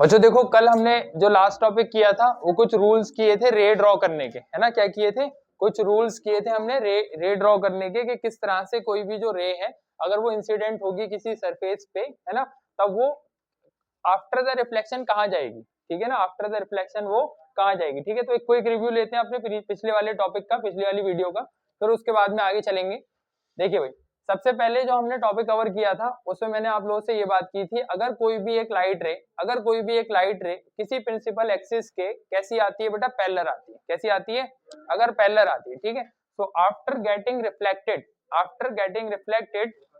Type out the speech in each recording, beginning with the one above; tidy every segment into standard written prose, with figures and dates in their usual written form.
बच्चों देखो, कल हमने जो लास्ट टॉपिक किया था वो कुछ रूल्स किए थे रे ड्रॉ करने के, है ना। क्या किए थे? कुछ रूल्स किए थे हमने रे ड्रॉ करने के, कि किस तरह से कोई भी जो रे है अगर वो इंसिडेंट होगी किसी सरफेस पे, है ना, तब वो आफ्टर द रिफ्लेक्शन कहाँ जाएगी, ठीक है ना, आफ्टर द रिफ्लेक्शन वो कहाँ जाएगी, ठीक है। तो एक क्विक रिव्यू लेते हैं अपने पिछले वाले टॉपिक का, पिछली वाली वीडियो का, फिर उसके बाद में आगे चलेंगे। देखिए भाई, सबसे पहले जो हमने टॉपिक कवर किया था उसमें मैंने आप लोगों से ये बात की थी, अगर कोई भी एक लाइट रे किसी प्रिंसिपल एक्सिस के कैसी आती है बेटा, पैरेलल आती है। कैसी आती है? अगर पैरेलल आती है, ठीक है। तो आफ्टर गेटिंग रिफ्लेक्टेड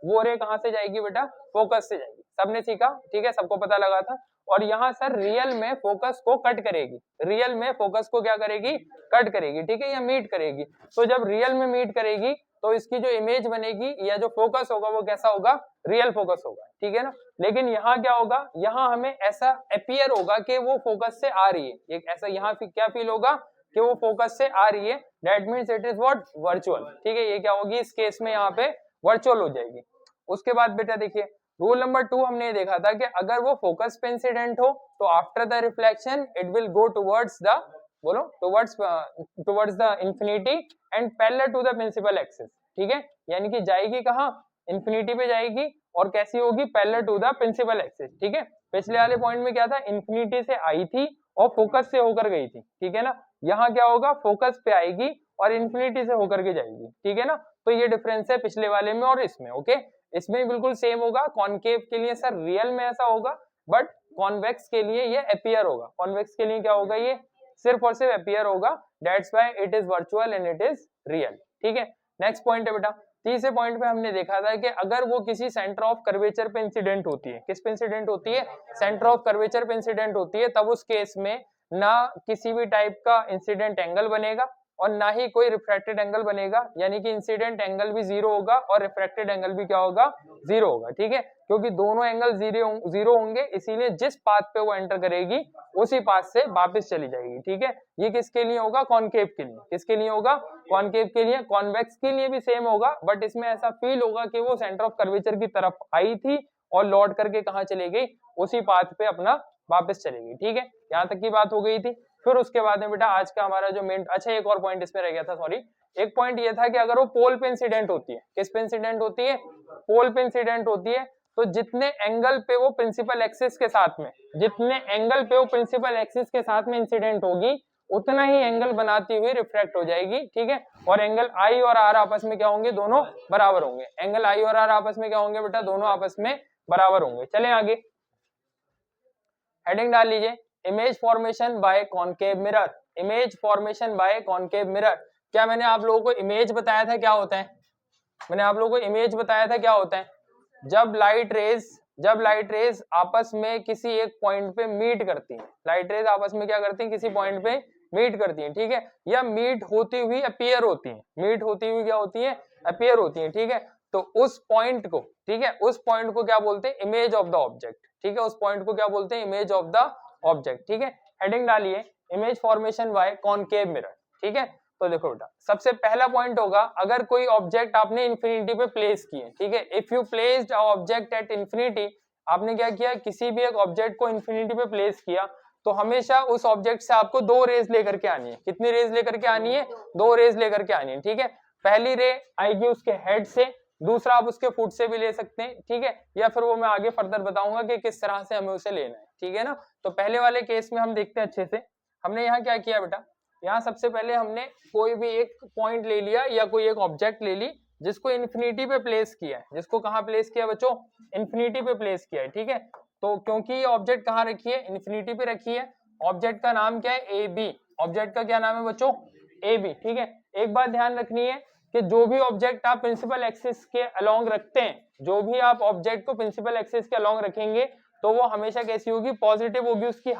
वो रे कहां से जाएगी बेटा? फोकस से जाएगी। सबने सीखा, ठीक है, सबको पता लगा था। और यहाँ सर रियल में फोकस को कट करेगी, रियल में फोकस को क्या करेगी? कट करेगी, ठीक है, या मीट करेगी। तो जब रियल में मीट करेगी तो इसकी जो इमेज बनेगी या जो फोकस होगा वो कैसा होगा? रियल फोकस होगा, ठीक है ना। लेकिन यहाँ क्या होगा? यहाँ हमें ऐसा अपीयर होगा कि वो फोकस से आ रही है, एक ऐसा यहाँ क्या फील होगा कि वो फोकस से आ रही है। That means it is what? Virtual, ठीक है। ये क्या होगी इस केस में? यहाँ पे वर्चुअल हो जाएगी। उसके बाद बेटा देखिए, रूल नंबर 2 हमने ये देखा था कि अगर वो फोकस पे इंसिडेंट हो तो after the reflection it will go towards the, बोलो, towards the infinity and parallel to the principal axis, ठीक है। यानी कि जाएगी कहाँ? इंफिनिटी पे जाएगी और कैसी होगी? Parallel to the principal axis, ठीक है। पिछले वाले पॉइंट में क्या था? इंफिनिटी से आई थी और फोकस से होकर गई थी, ठीक है ना। यहाँ क्या होगा? फोकस पे आएगी और इंफिनिटी से होकर के जाएगी, ठीक है ना। तो ये डिफरेंस है पिछले वाले में और इसमें, ओके। इसमें बिल्कुल सेम होगा। कॉनकेव के लिए सर रियल में ऐसा होगा, बट कॉन्वेक्स के लिए ये अपीयर होगा। कॉन्वेक्स के लिए क्या होगा? ये सिर्फ और सिर्फ अपीयर होगा। That's why it is virtual and it is real, ठीक है। नेक्स्ट पॉइंट है बेटा, तीसरे पॉइंट पे हमने देखा था कि अगर वो किसी सेंटर ऑफ कर्वेचर पे इंसिडेंट होती है, किस पे इंसिडेंट होती है? सेंटर ऑफ कर्वेचर पे इंसिडेंट होती है, तब उस केस में ना किसी भी टाइप का इंसिडेंट एंगल बनेगा और ना ही कोई रिफ्रैक्टेड एंगल बनेगा। यानी कि इंसिडेंट एंगल भी जीरो होगा और रिफ्रैक्टेड एंगल भी क्या होगा? जीरो होगा, ठीक है। क्योंकि दोनों एंगल जीरो होंगे, इसीलिए जिस पाथ पे वो एंटर करेगी उसी पाथ से वापस चली जाएगी, ठीक है। ये किसके लिए होगा? कॉनकेव के लिए। किसके लिए होगा? कॉनकेव के लिए। कॉन्वेक्स के लिए भी सेम होगा, बट इसमें ऐसा फील होगा कि वो सेंटर ऑफ कर्वेचर की तरफ आई थी और लौट करके कहाँ चली गई? उसी पाथ पे अपना वापस चलेगी, ठीक है। यहाँ तक की बात हो गई थी। फिर उसके बाद में बेटा आज का हमारा जो मेन, अच्छा एक और पॉइंट इसमें रह गया था, सॉरी। एक पॉइंट ये था कि अगर वो पोल पे इंसिडेंट होती है, किस पे इंसिडेंट होती है? पोल पे इंसिडेंट होती है, तो जितने एंगल पे वो प्रिंसिपल एक्सिस के साथ में, जितने एंगल पे वो प्रिंसिपल एक्सिस के साथ में इंसिडेंट होगी उतना ही एंगल बनाती हुई रिफ्लेक्ट हो जाएगी, ठीक है। और एंगल आई और आर आपस में क्या होंगे? दोनों बराबर होंगे। एंगल आई और आर आपस में क्या होंगे बेटा? दोनों आपस में बराबर होंगे। चलें आगे, हेडिंग डाल लीजिए, image formation by concave mirror. Image formation by concave mirror. क्या मैंने आप लोगों को इमेज बताया था क्या होता है? मैंने आप लोगों को इमेज बताया था क्या होता है? जब लाइट रेज आपस में किसी एक पॉइंट पे मीट करती हैं, लाइट रेज आपस में क्या करती हैं? किसी पॉइंट पे मीट करती हैं, ठीक है। या मीट होती हुई अपीयर होती हैं, मीट होती हुई क्या होती है? अपीयर होती हैं, ठीक है। तो उस पॉइंट को, ठीक है, उस पॉइंट को क्या बोलते हैं? इमेज ऑफ द ऑब्जेक्ट, ठीक है। उस पॉइंट को क्या बोलते हैं? इमेज ऑफ द ऑब्जेक्ट, ठीक है। हेडिंग डालिए, image formation by concave mirror, ठीक है। तो देखो बेटा, सबसे पहला पॉइंट होगा, अगर कोई ऑब्जेक्ट आपने इंफिनिटी पे प्लेस किए, ठीक है, if you placed a object at infinity, आपने क्या किया? किसी भी एक ऑब्जेक्ट को इंफिनिटी पे प्लेस किया, तो हमेशा उस ऑब्जेक्ट से आपको दो रेज लेकर के आनी है। कितनी रेज लेकर के आनी है? दो रेज लेकर के आनी है, ठीक है। पहली रे आएगी उसके हेड से, दूसरा आप उसके फुट से भी ले सकते हैं, ठीक है, या फिर वो मैं आगे फर्दर बताऊंगा कि किस तरह से हमें उसे लेना है, ठीक है ना। तो पहले वाले केस में हम देखते हैं अच्छे से। हमने यहाँ क्या किया बेटा? यहाँ सबसे पहले हमने कोई भी एक पॉइंट ले लिया या कोई एक ऑब्जेक्ट ले ली जिसको इन्फिनिटी पे प्लेस किया है। जिसको कहाँ प्लेस किया बच्चों? इन्फिनिटी पे प्लेस किया है, ठीक है। तो क्योंकि ये ऑब्जेक्ट कहाँ रखी है? इन्फिनिटी पे रखी है। ऑब्जेक्ट का नाम क्या है? A B. ऑब्जेक्ट का क्या नाम है बच्चों? ए बी, ठीक है। एक बात ध्यान रखनी है कि जो भी ऑब्जेक्ट आप प्रिंसिपल एक्सिस के अलोंग रखते हैं, जो भी आप ऑब्जेक्ट को प्रिंसिपल एक्सिस के अलोंग रखेंगे तो वो हमेशा कैसी होगी? पॉजिटिव होगी। उसकी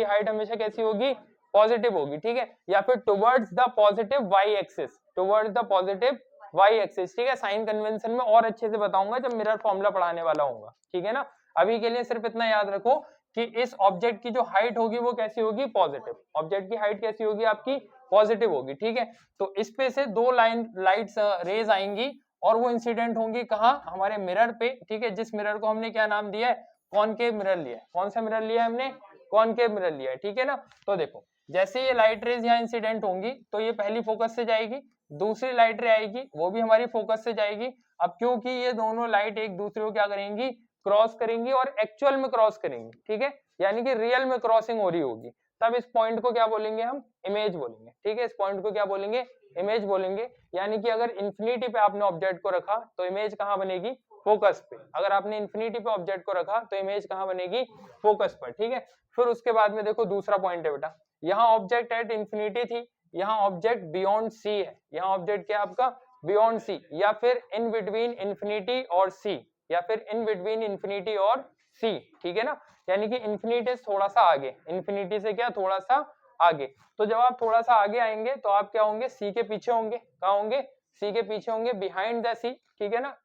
हाइट हमेशा कैसी होगी? पॉजिटिव होगी, ठीक है। या फिर towards the positive Y axis, towards the positive Y axis, ठीक है। साइन कन्वेंशन में और अच्छे से बताऊंगा जब मिरर फॉर्मूला पढ़ाने वाला होगा, ठीक है ना। अभी के लिए सिर्फ इतना याद रखो कि इस ऑब्जेक्ट की जो हाइट होगी वो कैसी होगी? पॉजिटिव। ऑब्जेक्ट की हाइट कैसी होगी आपकी? पॉजिटिव होगी, ठीक है। तो इस पे से दो लाइट्स रेज आएंगी और वो इंसिडेंट होंगी कहाँ? हमारे मिरर पे, ठीक है। जिस मिरर को हमने क्या नाम दिया है? कॉनकेव मिरर लिया है। कौन सा मिरर लिया है हमने? कॉनकेव मिरर लिया है, ठीक है ना। तो देखो जैसे ये लाइट रेज यहाँ इंसिडेंट होंगी तो ये पहली फोकस से जाएगी, दूसरी लाइट रे आएगी वो भी हमारी फोकस से जाएगी। अब क्योंकि ये दोनों लाइट एक दूसरे को क्या करेंगी? क्रॉस करेंगी और एक्चुअल में क्रॉस करेंगी, ठीक है, यानी कि रियल में क्रॉसिंग हो रही होगी, तब इस पॉइंट को क्या बोलेंगे हम? इमेज बोलेंगे, ठीक है। इस पॉइंट को क्या बोलेंगे? इमेज बोलेंगे। यानी कि अगर इंफिनिटी पे आपने ऑब्जेक्ट को रखा तो इमेज कहाँ बनेगी? फोकस पे। अगर आपने इंफिनिटी पे ऑब्जेक्ट को रखा तो इमेज कहाँ बनेगी? फोकस पर, ठीक है। फिर उसके बाद में देखो दूसरा पॉइंट है बेटा, यहाँ ऑब्जेक्ट एट इंफिनिटी थी, यहाँ ऑब्जेक्ट बियॉन्ड सी है। यहाँ ऑब्जेक्ट क्या आपका? बियॉन्ड सी, या फिर इन बिटवीन इंफिनिटी और सी, या फिर इन बिटवीन इंफिनिटी और सी, ठीक है ना। यानी कि इंफिनिटी से थोड़ा सा आगे, इंफिनिटी से क्या थोड़ा सा आगे। तो जब आप थोड़ा सा आगे आएंगे तो आप क्या होंगे? सी के पीछे होंगे। कहाँ होंगे? सी के पीछे होंगे, बिहाइंड द सी, ठीक है ना,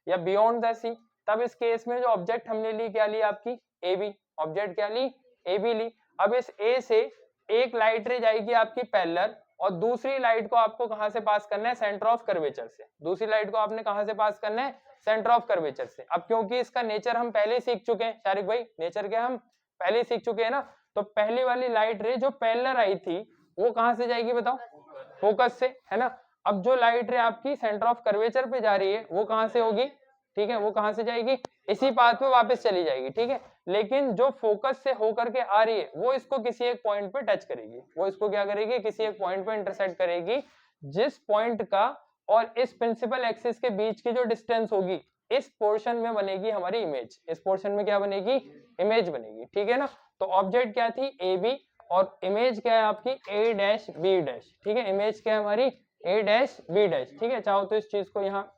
या बियॉन्ड द सी। तब इस केस में जो ऑब्जेक्ट हमने ली क्या ली? आपकी ए बी। ऑब्जेक्ट क्या ली? ए बी ली। अब इस ए से एक लाइट रे जाएगी आपकी पैरेलल, और दूसरी लाइट को आपको कहां से पास करना है? सेंटर ऑफ कर्वेचर से। दूसरी लाइट को आपने कहां से पास करना है? सेंटर ऑफ कर्वेचर से। अब क्योंकि इसका नेचर हम पहले सीख चुके हैं शारिक भाई, नेचर क्या हम पहले सीख चुके हैं ना, तो पहली वाली लाइट रे जो पैरेलल आई थी वो कहां से जाएगी बताओ? फोकस से, है ना। अब जो लाइट रे आपकी सेंटर ऑफ कर्वेचर पे जा रही है वो कहां से होगी? ठीक है, वो कहां से जाएगी? इसी पाथ पे वापस चली जाएगी, ठीक है। लेकिन जो फोकस से होकर के आ रही है वो इसको किसी एक पॉइंट पे टच करेगी, वो इसको क्या करेगी? किसी एक पॉइंट पे इंटरसेक्ट करेगी, जिस पॉइंट का और इस प्रिंसिपल एक्सिस के बीच की जो डिस्टेंस होगी इस पोर्शन में बनेगी हमारी इमेज। इस पोर्शन में क्या बनेगी? इमेज बनेगी, ठीक है ना। तो ऑब्जेक्ट क्या थी? ए बी, और इमेज क्या है आपकी? ए डैश बी डैश, ठीक है। इमेज क्या है हमारी? ए डैश बी डैश, ठीक है। चाहो तो इस चीज को यहाँ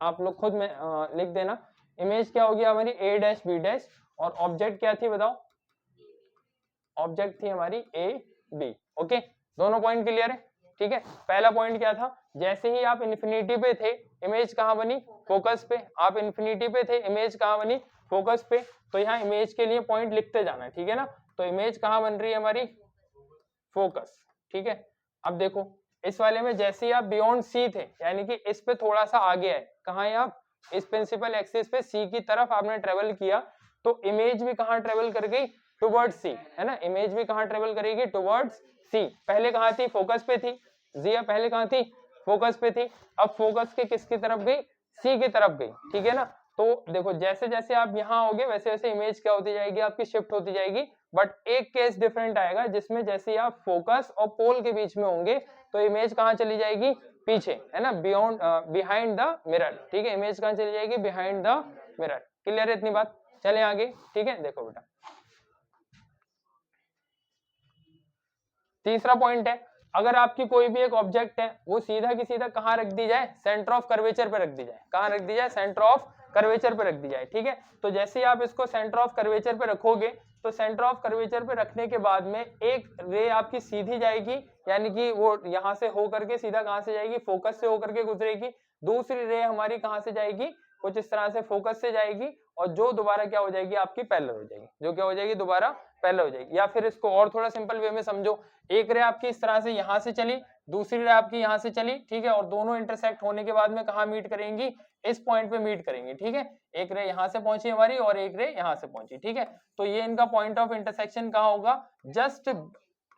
आप लोग खुद में लिख देना। इमेज क्या होगी हमारी? ए डैश बी डैश, और ऑब्जेक्ट क्या थी बताओ? ऑब्जेक्ट थी हमारी ए बी। ओके, दोनों पॉइंट क्लियर है, ठीक है। पहला पॉइंट क्या था? जैसे ही आप इन्फिनिटी पे थे इमेज कहाँ बनी? फोकस पे। आप इन्फिनिटी पे थे इमेज कहाँ बनी? फोकस पे। तो यहाँ इमेज के लिए पॉइंट लिखते जाना, ठीक है ना। तो इमेज कहाँ बन रही है हमारी? फोकस, ठीक है। अब देखो इस वाले में जैसे ही आप बियॉन्ड सी थे, यानी कि इस पे थोड़ा सा आगे है, कहाँ है आप? इस प्रिंसिपल एक्सिस पे सी की तरफ आपने ट्रेवल किया, तो इमेज भी कहाँ ट्रेवल कर गई? टुवर्ड्स सी, है ना। इमेज भी कहाँ ट्रेवल करेगी? टुवर्ड्स सी। पहले कहाँ थी? फोकस पे थी। जिया पहले कहाँ थी? फोकस पे थी। अब फोकस के किसकी तरफ गई? सी की तरफ गई, ठीक है ना। तो देखो जैसे जैसे आप यहाँ आओगे वैसे वैसे इमेज क्या होती जाएगी? आपकी शिफ्ट होती जाएगी। बट एक केस डिफरेंट आएगा जिसमें जैसे ही आप फोकस और पोल के बीच में होंगे तो इमेज कहाँ चली जाएगी? पीछे, है ना, बियॉन्ड बिहाइंड द मिरर, ठीक है। इमेज कहाँ चली जाएगी? Behind the mirror. क्लियर है इतनी बात? चले आगे, ठीक है। देखो बेटा तीसरा पॉइंट है, अगर आपकी कोई भी एक ऑब्जेक्ट है वो सीधा की सीधा कहाँ रख दी जाए? सेंटर ऑफ कर्वेचर पे रख दी जाए। कहाँ रख दी जाए? सेंटर ऑफ कर्वेचर पे रख दी जाए, ठीक है। तो जैसे ही आप इसको सेंटर ऑफ कर्वेचर पे रखोगे तो सेंटर ऑफ कर्वेचर पे रखने के बाद में एक रे आपकी सीधी जाएगी, यानी कि वो यहाँ से होकर के सीधा कहाँ से जाएगी? फोकस से होकर के गुजरेगी। दूसरी रे हमारी कहाँ से जाएगी? कुछ इस तरह से फोकस से जाएगी, और जो दोबारा क्या हो जाएगी? आपकी पैरेलल हो जाएगी। जो क्या हो जाएगी? दोबारा पैरेलल हो जाएगी। या फिर इसको और थोड़ा सिंपल वे में समझो, एक रे आपकी इस तरह से यहाँ से चली, दूसरी रे आपकी यहाँ से चली, ठीक है, और दोनों इंटरसेक्ट होने के बाद में कहाँ मीट करेंगी? इस पॉइंट पे मीट करेंगी, ठीक है। एक रे यहाँ से पहुंची हमारी और एक रे यहाँ से पहुंची, ठीक है। तो ये इनका पॉइंट ऑफ इंटरसेक्शन कहाँ होगा?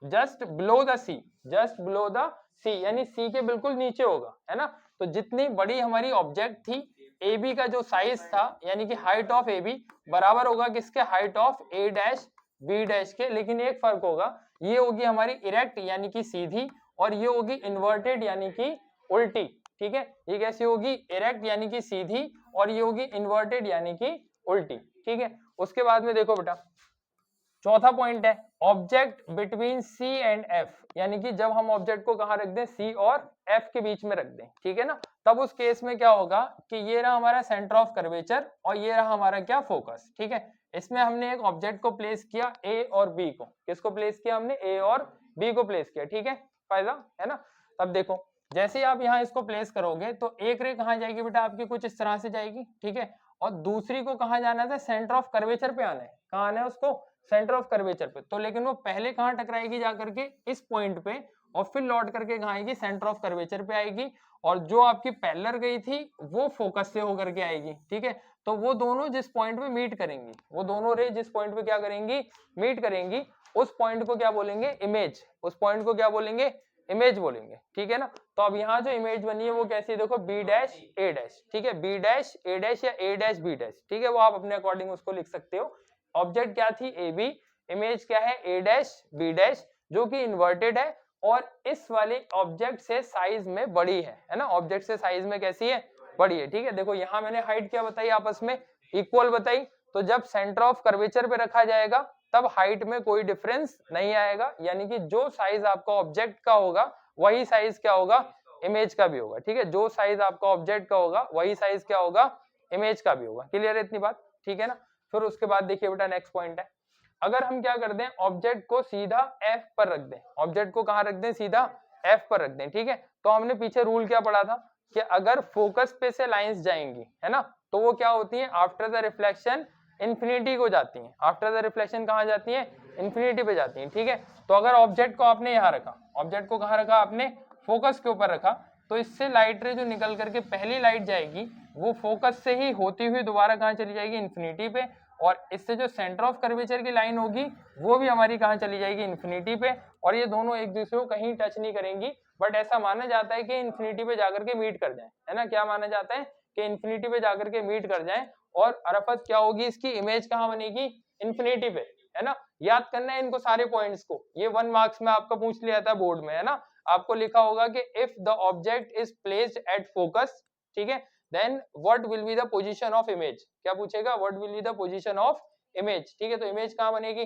Just below the C, just below the C, यानी सी के बिल्कुल नीचे होगा, है ना। तो जितनी बड़ी हमारी ऑब्जेक्ट थी, ए बी का जो साइज था, यानी कि हाइट ऑफ ए बी बराबर होगा किसके? Height of A dash B dash के। लेकिन एक फर्क होगा, ये होगी हमारी इरेक्ट यानी कि सीधी, और ये होगी इन्वर्टेड यानी कि उल्टी, ठीक है। ये कैसी होगी? इरेक्ट यानी कि सीधी, और ये होगी इन्वर्टेड यानी कि उल्टी, ठीक है। उसके बाद में देखो बेटा चौथा पॉइंट है, object between C and F, यानी कि जब हम ऑब्जेक्ट को कहां रख दें? सी और एफ के बीच में रख दें, ठीक है ना। तब उस केस में क्या होगा कि ये रहा हमारा सेंटर ऑफ कर्वेचर और ये रहा हमारा क्या? फोकस, ठीक है। इसमें हमने एक ऑब्जेक्ट को प्लेस किया ए और बी को। किसको प्लेस किया हमने? ए और बी को प्लेस किया, ठीक है। फायदा है ना। तब देखो जैसे ही आप यहाँ इसको प्लेस करोगे तो एक रे कहाँ जाएगी बेटा? आपकी कुछ इस तरह से जाएगी, ठीक है। और दूसरी को कहाँ जाना था? सेंटर ऑफ कर्वेचर पे आना है। कहाँ आना है उसको? सेंटर ऑफ कर्वेचर पे। तो लेकिन वो पहले कहाँ टकराएगी? जाकर के इस पॉइंट पे, और फिर लौट करके कहाँ आएगी? सेंटर ऑफ कर्वेचर पे आएगी। और जो आपकी पैरेलल गई थी वो फोकस से होकर के आएगी, ठीक है। तो वो दोनों जिस पॉइंट पे मीट करेंगी, वो दोनों रे जिस पॉइंट पे क्या करेंगी, मीट करेंगी, उस पॉइंट को क्या बोलेंगे, इमेज। उस पॉइंट को क्या बोलेंगे, इमेज बोलेंगे, ठीक है ना। तो अब यहाँ जो इमेज बनी है वो कैसी है, देखो बी डैश ए डैश, ठीक है, बी डैश ए डैश या ए डैश बी डैश, ठीक है, वो आप अपने अकॉर्डिंग उसको लिख सकते हो। ऑब्जेक्ट क्या थी, ए बी, इमेज क्या है, ए डैश बी डैश, जो कि इन्वर्टेड है और इस वाले ऑब्जेक्ट से साइज में बड़ी है ना, ऑब्जेक्ट से साइज में कैसी है, बड़ी है, ठीक है। देखो यहाँ मैंने हाइट क्या बताई, आपस में इक्वल बताई, तो जब सेंटर ऑफ कर्वेचर पे रखा जाएगा तब हाइट में कोई डिफरेंस नहीं आएगा, यानी कि जो साइज आपका ऑब्जेक्ट का होगा वही साइज क्या होगा, इमेज का भी होगा, ठीक है, जो साइज आपका ऑब्जेक्ट का होगा वही साइज क्या होगा, इमेज का भी होगा। क्लियर है इतनी बात, ठीक है ना। फिर उसके बाद देखिए बेटा नेक्स्ट पॉइंट है, अगर हम क्या कर दें, ऑब्जेक्ट को सीधा F पर रख दें, ऑब्जेक्ट को कहां रख दें, सीधा F पर रख दें, ठीक है। तो हमने पीछे रूल क्या पढ़ा था कि अगर फोकस पे से लाइंस जाएंगी, है ना, तो वो क्या होती है, आफ्टर द रिफ्लेक्शन इंफिनिटी को जाती हैं, आफ्टर द रिफ्लेक्शन कहां जाती है, इंफिनिटी पे जाती हैं, ठीक है। तो अगर ऑब्जेक्ट को आपने यहाँ रखा, ऑब्जेक्ट को कहां रखा आपने, फोकस के ऊपर रखा, तो इससे लाइट रे जो निकल करके पहली लाइट जाएगी वो फोकस से ही होती हुई दोबारा कहां चली जाएगी, इंफिनिटी पे, और इससे जो सेंटर ऑफ कर्वेचर की लाइन होगी वो भी हमारी कहां चली जाएगी, इंफिनिटी पे, और ये दोनों एक दूसरे को कहीं टच नहीं करेंगी, बट ऐसा माना जाता है कि इंफिनिटी पे जाकर के मीट कर जाए, है ना, क्या माना जाता है कि इंफिनिटी पे जाकर के मीट कर जाए, और अरफत क्या होगी, इसकी इमेज कहां बनेगी, इंफिनिटी पे, है ना। याद करना है इनको सारे पॉइंट्स को, ये 1 मार्क्स में आपका पूछ लिया था बोर्ड में, है ना, आपको लिखा होगा कि if the object is placed at focus, ठीक है, then what will be the position of image, क्या पूछेगा, what will be the position of image, ठीक है। तो इमेज कहां बनेगी,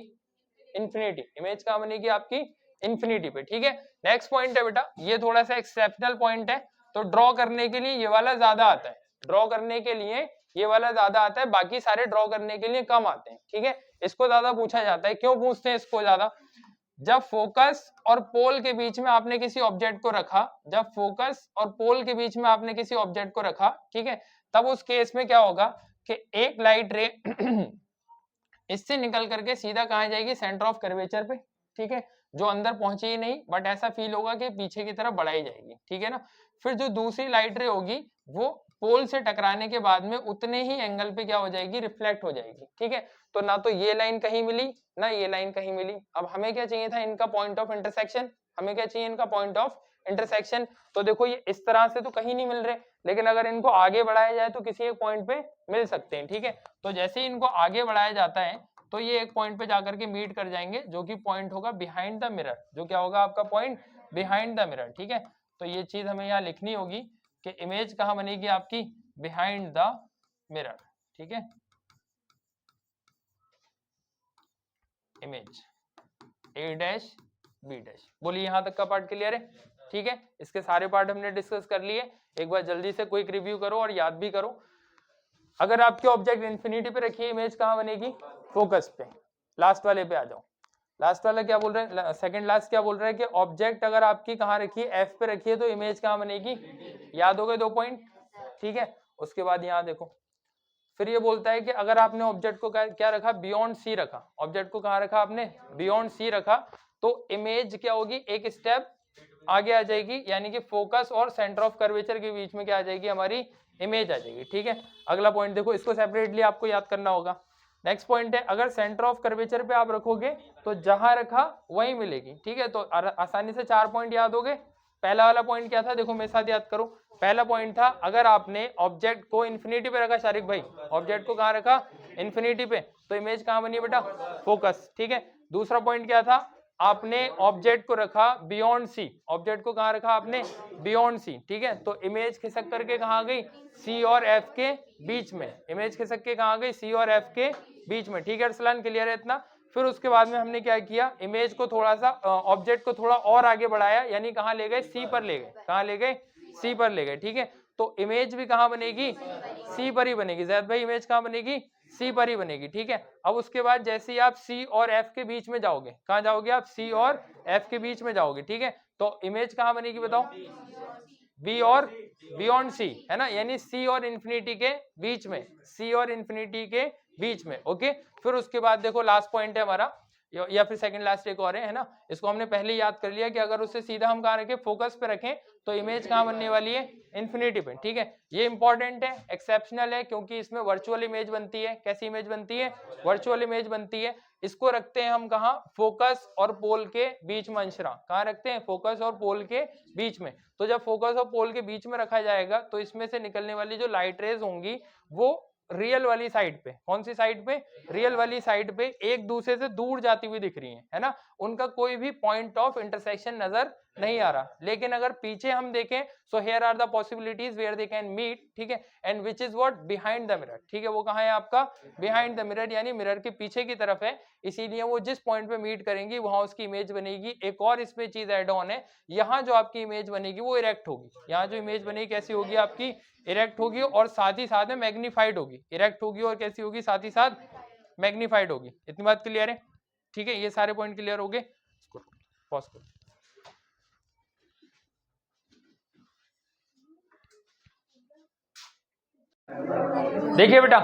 इंफिनिटी, इमेज कहां बनेगी आपकी, इंफिनिटी पे, ठीक है। नेक्स्ट पॉइंट है बेटा, ये थोड़ा सा एक्सेप्शनल पॉइंट है, तो ड्रॉ करने के लिए ये वाला ज्यादा आता है, ड्रॉ करने के लिए ये वाला ज्यादा आता है, बाकी सारे ड्रॉ करने के लिए कम आते हैं, ठीक है। इसको ज्यादा पूछा जाता है, क्यों पूछते हैं इसको ज्यादा, जब फोकस और पोल के बीच में आपने किसी ऑब्जेक्ट को रखा, जब फोकस और पोल के बीच में आपने किसी ऑब्जेक्ट को रखा, ठीक है, तब उस केस में क्या होगा कि एक लाइट रे इससे निकल करके सीधा कहां जाएगी, सेंटर ऑफ कर्वेचर पे, ठीक है, जो अंदर पहुंचे ही नहीं, बट ऐसा फील होगा कि पीछे की तरफ बढ़ाई जाएगी, ठीक है ना। फिर जो दूसरी लाइट रे होगी वो पोल से टकराने के बाद में उतने ही एंगल पे क्या हो जाएगी, रिफ्लेक्ट हो जाएगी, ठीक है। तो ना तो ये लाइन कहीं मिली ना ये लाइन कहीं मिली, अब हमें क्या चाहिए था, इनका पॉइंट ऑफ इंटरसेक्शन, हमें क्या चाहिए, इनका पॉइंट ऑफ इंटरसेक्शन। तो देखो ये इस तरह से तो कहीं नहीं मिल रहे, लेकिन अगर इनको आगे बढ़ाया जाए तो किसी एक पॉइंट पे मिल सकते हैं, ठीक है। तो जैसे ही इनको आगे बढ़ाया जाता है तो ये एक पॉइंट पे जाकर के मीट कर जाएंगे, जो कि पॉइंट होगा बिहाइंड द मिरर, जो क्या होगा आपका पॉइंट बिहाइंड द मिरर, ठीक है। तो ये चीज हमें यहाँ लिखनी होगी कि इमेज कहाँ बनेगी आपकी, बिहाइंड द मिरर, ठीक है, image A dash B dash. बोलिए यहाँ तक का पार्ट क्लियर है, ठीक है। इसके सारे पार्ट हमने डिस्कस कर लिए, एक बार जल्दी से क्विक रिव्यू करो और याद भी करो। अगर आपके ऑब्जेक्ट इंफिनिटी पे रखिए, इमेज कहाँ बनेगी, फोकस पे। लास्ट वाले पे आ जाओ, लास्ट वाला क्या बोल रहे हैं, सेकंड लास्ट क्या बोल रहा है कि ऑब्जेक्ट अगर आपकी कहाँ रखिए, एफ पे रखिए, तो इमेज कहाँ बनेगी, याद हो गए 2 पॉइंट, ठीक है। उसके बाद यहाँ देखो, फिर ये बोलता है कि अगर आपने ऑब्जेक्ट को क्या रखा, बियॉन्ड सी रखा, ऑब्जेक्ट को कहाँ रखा आपने, बियॉन्ड सी रखा, तो इमेज क्या होगी, एक स्टेप आगे आ जाएगी, यानी कि फोकस और सेंटर ऑफ कर्वेचर के बीच में क्या आ जाएगी, हमारी इमेज आ जाएगी, ठीक है। अगला पॉइंट देखो, इसको सेपरेटली आपको याद करना होगा। नेक्स्ट पॉइंट है, अगर सेंटर ऑफ कर्वेचर पे आप रखोगे तो जहां रखा वहीं मिलेगी, ठीक है। तो आसानी से 4 पॉइंट याद हो गए। पहला वाला पॉइंट क्या था, देखो मेरे साथ याद करो, पहला पॉइंट था अगर आपने ऑब्जेक्ट को इंफिनिटी पे रखा, शारिक भाई ऑब्जेक्ट को कहाँ रखा, इंफिनिटी पे, तो इमेज कहाँ बनी बेटा, फोकस, ठीक है। दूसरा पॉइंट क्या था, आपने ऑब्जेक्ट को रखा बियॉन्ड सी, ऑब्जेक्ट को कहाँ रखा आपने, बियॉन्ड सी, ठीक है। तो इमेज खिसक करके कहाँ गई, सी और एफ के बीच में, इमेज खिसक के कहाँ गई, सी और एफ के बीच में, ठीक है अरसलान, क्लियर है इतना। फिर उसके बाद में हमने क्या किया, इमेज को थोड़ा सा, ऑब्जेक्ट को थोड़ा और आगे बढ़ाया, यानी कहाँ ले गए, सी पर ले गए, कहाँ ले गए, सी पर ले गए, ठीक है। तो इमेज भी कहाँ बनेगी, सी पर ही बनेगी, जैद भाई इमेज कहाँ बनेगी, सी पर ही बनेगी, ठीक है। अब उसके बाद जैसे ही आप सी और एफ के बीच में जाओगे, कहाँ जाओगे आप, सी और एफ के बीच में जाओगे, ठीक है। तो इमेज कहाँ बनेगी बताओ, बी और बियॉन्ड सी, है ना, यानी सी और इंफिनिटी के बीच में, सी और इंफिनिटी के बीच में, ओके। फिर उसके बाद देखो लास्ट पॉइंट है हमारा, या फिर सेकंड लास्ट एक और है ना, इसको हमने पहले याद कर लिया कि अगर उससे सीधा हम कहाँ रखें, फोकस पे रखें, तो इमेज कहाँ बनने वाली है, इन्फिनिटी पे। ठीक है, ये इंपॉर्टेंट है, एक्सेप्शनल है, क्योंकि इसमें वर्चुअल इमेज बनती है। कैसी इमेज बनती है, वर्चुअल इमेज बनती है। इसको रखते हैं हम कहाँ, फोकस और पोल के बीच में। अंशरा कहाँ रखते हैं, फोकस और पोल के बीच में। तो जब फोकस और पोल के बीच में रखा जाएगा तो इसमें से निकलने वाली जो लाइट रेज होंगी वो रियल वाली साइड पे, कौन सी साइड पे, रियल वाली साइड पे एक दूसरे से दूर जाती हुई दिख रही है ना, उनका कोई भी पॉइंट ऑफ इंटरसेक्शन नजर नहीं आ रहा। लेकिन अगर पीछे हम देखें, so here are the possibilities where they can meet, ठीक है, and which is what, behind the mirror. ठीक है, वो कहाँ है आपका, बिहाइंड द मिरर, यानी मिरर के पीछे की तरफ है, इसीलिए वो जिस पॉइंट पे मीट करेंगी वहां उसकी इमेज बनेगी। एक और इसमें चीज एड ऑन है, यहाँ जो आपकी इमेज बनेगी वो इरेक्ट होगी। यहाँ जो इमेज बनेगी कैसी होगी आपकी, इरेक्ट होगी, और साथ ही साथ में मैग्नीफाइड होगी। इरेक्ट होगी और कैसी होगी, साथ ही साथ मैग्नीफाइड होगी। इतनी बात क्लियर है, ठीक है, ये सारे पॉइंट क्लियर हो गए। पॉज करो। देखिए बेटा,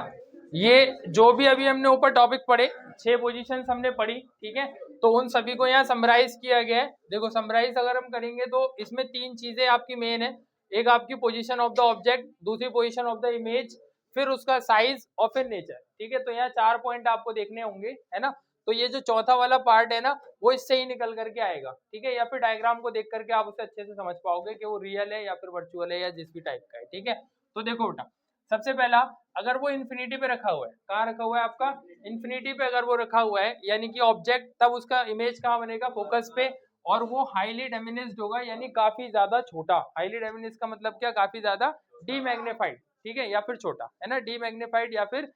ये जो भी अभी हमने ऊपर टॉपिक पढ़े, 6 पोजीशंस हमने पढ़ी, ठीक है, तो उन सभी को यहाँ समराइज किया गया है। देखो समराइज अगर हम करेंगे तो इसमें 3 चीजें आपकी मेन है, एक आपकी पोजीशन ऑफ द ऑब्जेक्ट, दूसरी पोजीशन ऑफ द इमेज, फिर उसका साइज और फिर नेचर। ठीक है, तो यहाँ 4 पॉइंट आपको देखने होंगे, है ना। तो ये जो चौथा वाला पार्ट है ना, वो इससे ही निकल करके आएगा, ठीक है, या फिर डायग्राम को देख करके आप उसे अच्छे से समझ पाओगे कि वो रियल है या फिर वर्चुअल है या जिस भी टाइप का है। ठीक है, तो देखो बेटा, सबसे पहला, अगर वो इन्फिनिटी पे रखा हुआ है, कहाँ रखा हुआ है आपका, इन्फिनिटी पे अगर वो रखा हुआ है, यानी कि ऑब्जेक्ट, तब उसका इमेज कहाँ बनेगा, फोकस पे, और वो हाईली डेमिनिस्ड होगा, यानी काफी ज्यादा छोटा। हाईली डेमिनिस्ड का मतलब क्या, काफी ज्यादा डीमैग्नीफाइड, ठीक है, या फिर छोटा, है ना, डीमैग्नीफाइड या फिर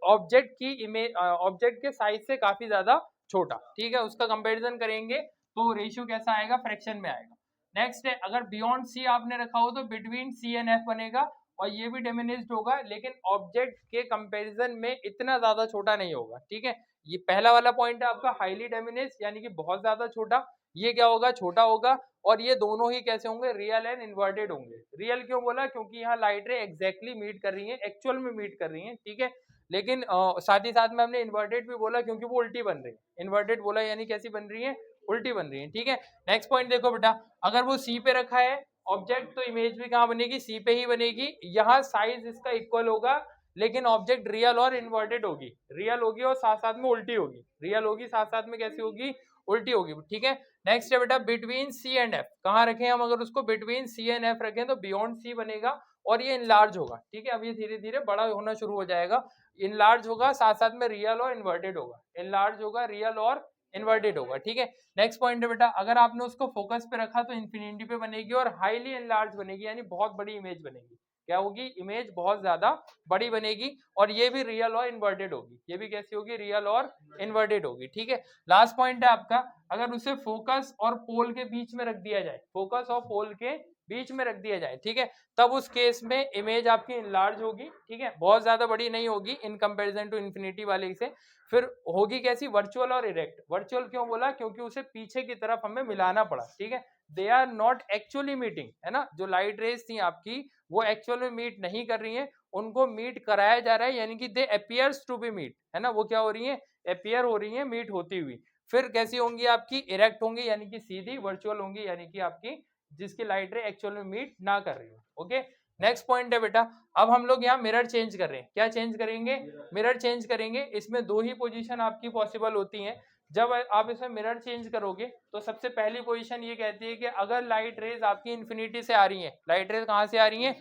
ऑब्जेक्ट की इमेज, ऑब्जेक्ट के साइज से काफी ज्यादा छोटा। ठीक है, उसका कंपैरिजन करेंगे तो रेशियो कैसा आएगा, फ्रैक्शन में आएगा। नेक्स्ट है, अगर बियॉन्ड सी आपने रखा हो तो बिटवीन सी एंड एफ बनेगा, और ये भी डिमिनिश्ड होगा, लेकिन ऑब्जेक्ट के कंपैरिजन में इतना ज्यादा छोटा नहीं होगा। ठीक है, ये पहला वाला पॉइंट है आपका, हाईली डिमिनिश्ड यानी कि बहुत ज्यादा छोटा, ये क्या होगा, छोटा होगा। और ये दोनों ही कैसे होंगे, रियल एंड इन्वर्टेड होंगे। रियल क्यों बोला, क्योंकि यहाँ लाइट रे एग्जैक्टली मीट कर रही है, एक्चुअल में मीट कर रही है, ठीक है। लेकिन साथ ही साथ में हमने इन्वर्टेड भी बोला क्योंकि वो उल्टी बन रही है। इन्वर्टेड बोला यानी कैसी बन रही है, उल्टी बन रही है। ठीक है, नेक्स्ट पॉइंट देखो बेटा, अगर वो सी पे रखा है ऑब्जेक्ट, तो इमेज भी कहाँ बनेगी, सी पे ही बनेगी। यहाँ साइज इसका इक्वल होगा, लेकिन ऑब्जेक्ट रियल और इन्वर्टेड होगी, रियल होगी और साथ साथ में उल्टी होगी, रियल होगी साथ साथ में कैसी होगी, उल्टी होगी। ठीक है, नेक्स्ट है बेटा, बिटवीन सी एंड एफ, कहाँ रखें हम, अगर उसको बिटवीन सी एंड एफ रखें तो बियॉन्ड सी बनेगा, और ये इनलार्ज होगा। ठीक है, अब ये धीरे धीरे बड़ा होना शुरू हो जाएगा, इनलार्ज होगा, साथ साथ में रियल और इन्वर्टेड होगा, इनलार्ज होगा, रियल और इन्वर्टेड होगा। ठीक है, नेक्स्ट पॉइंट है बेटा, अगर आपने उसको फोकस पे रखा तो इन्फिनिटी पे बनेगी और हाईली एनलार्ज बनेगी, यानी बहुत बड़ी इमेज बनेगी। क्या होगी, इमेज बहुत ज्यादा बड़ी बनेगी, और ये भी रियल और इन्वर्टेड होगी, ये भी कैसी होगी, रियल और इन्वर्टेड होगी। ठीक है, लास्ट पॉइंट है आपका, अगर उसे फोकस और पोल के बीच में रख दिया जाए, फोकस और पोल के बीच में रख दिया जाए, ठीक है, तब उस केस में इमेज आपकी इनलार्ज होगी। ठीक है, बहुत ज्यादा बड़ी नहीं होगी इन कंपैरिजन टू इन्फिनिटी वाले से। फिर होगी कैसी, वर्चुअल और इरेक्ट। वर्चुअल क्यों बोला, क्योंकि उसे पीछे की तरफ हमें मिलाना पड़ा। ठीक है, they are not actually meeting, है ना, जो लाइट रेज थी आपकी वो एक्चुअल में मीट नहीं कर रही है, उनको मीट कराया जा रहा है, यानी कि they appears to be meet, है ना, वो क्या हो रही है, अपीयर हो रही है, मीट होती हुई। फिर कैसी होंगी आपकी, इरेक्ट होंगी, यानी कि सीधी। वर्चुअल होंगी, यानी कि आपकी जिसकी लाइट रे एक्चुअल में मीट ना कर रही हो। ओके, नेक्स्ट पॉइंट है बेटा, अब हम लोग यहाँ मिरर चेंज कर रहे हैं। क्या चेंज करेंगे, मिरर चेंज करेंगे। इसमें दो ही पोजीशन आपकी पॉसिबल होती हैं। जब आप इसमें मिरर चेंज करोगे तो सबसे पहली पोजीशन ये कहती है कि अगर लाइट रेज आपकी इन्फिनिटी से आ रही है, लाइट रेज कहाँ से आ रही है,